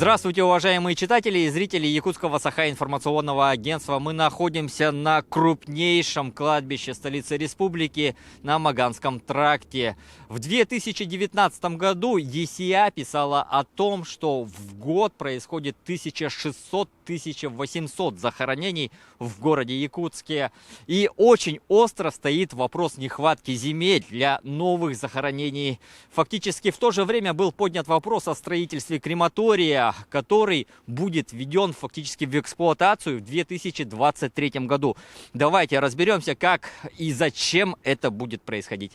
Здравствуйте, уважаемые читатели и зрители Якутского Саха-информационного агентства. Мы находимся на крупнейшем кладбище столицы республики на Маганском тракте. В 2019 году ЕСИА писала о том, что в год происходит 1600-1800 захоронений в городе Якутске. И очень остро стоит вопрос нехватки земель для новых захоронений. Фактически в то же время был поднят вопрос о строительстве крематория, который будет введен фактически в эксплуатацию в 2023 году. Давайте разберемся, как и зачем это будет происходить.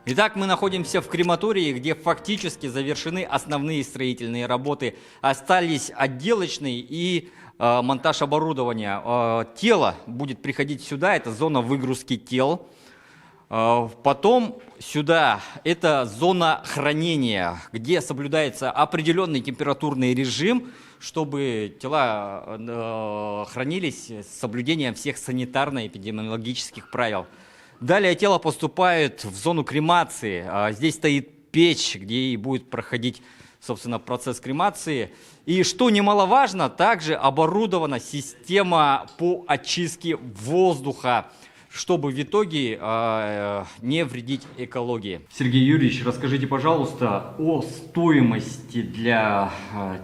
Итак, мы находимся в крематории, где фактически завершены основные строительные работы. Остались отделочные и монтаж оборудования. Тело будет приходить сюда, это зона выгрузки тел. Потом сюда это зона хранения, где соблюдается определенный температурный режим, чтобы тела хранились с соблюдением всех санитарно-эпидемиологических правил. Далее тело поступает в зону кремации. Здесь стоит печь, где и будет проходить, собственно, процесс кремации. И что немаловажно, также оборудована система по очистке воздуха, чтобы в итоге не вредить экологии. Сергей Юрьевич, расскажите, пожалуйста, о стоимости для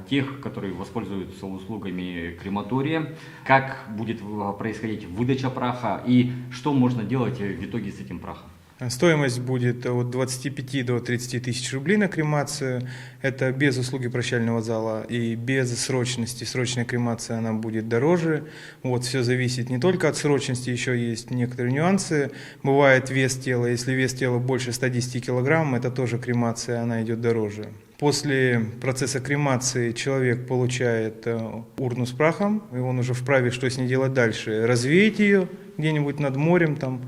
тех, которые воспользуются услугами крематория, как будет происходить выдача праха и что можно делать в итоге с этим прахом. Стоимость будет от 25 до 30 тысяч рублей на кремацию. Это без услуги прощального зала и без срочности. Срочная кремация она будет дороже. Вот, все зависит не только от срочности, еще есть некоторые нюансы. Бывает вес тела. Если вес тела больше 110 килограмм, это тоже кремация, она идет дороже. После процесса кремации человек получает урну с прахом, и он уже вправе, что с ней делать дальше. Развеять ее где-нибудь над морем, там,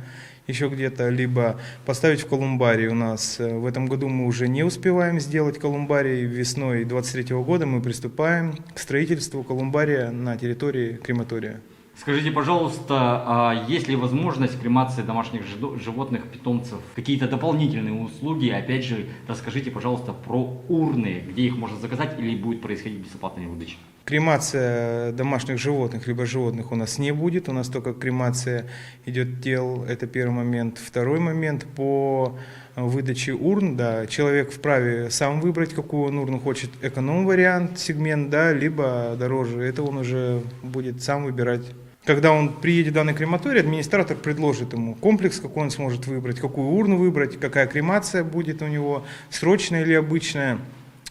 еще где-то, либо поставить в колумбарий. У нас в этом году мы уже не успеваем сделать колумбарий. Весной 2023 года мы приступаем к строительству колумбария на территории крематория. Скажите, пожалуйста, есть ли возможность кремации домашних животных, питомцев, какие-то дополнительные услуги? Опять же, расскажите, пожалуйста, про урны, где их можно заказать или будет происходить бесплатная выдача? Кремация домашних животных, либо животных у нас не будет. У нас только кремация идет тел, это первый момент. Второй момент по выдаче урн, да, человек вправе сам выбрать, какую он урну хочет, эконом-вариант, сегмент, да, либо дороже. Это он уже будет сам выбирать. Когда он приедет в данный крематорий, администратор предложит ему комплекс, какой он сможет выбрать, какую урну выбрать, какая кремация будет у него, срочная или обычная,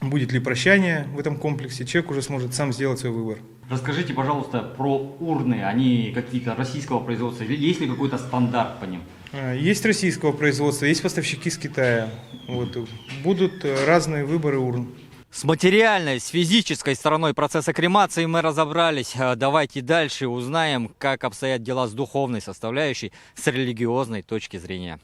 будет ли прощание в этом комплексе, человек уже сможет сам сделать свой выбор. Расскажите, пожалуйста, про урны, они какие-то российского производства, есть ли какой-то стандарт по ним? Есть российского производства, есть поставщики с Китая, вот, будут разные выборы урн. С материальной, с физической стороной процесса кремации мы разобрались. Давайте дальше узнаем, как обстоят дела с духовной составляющей, с религиозной точки зрения.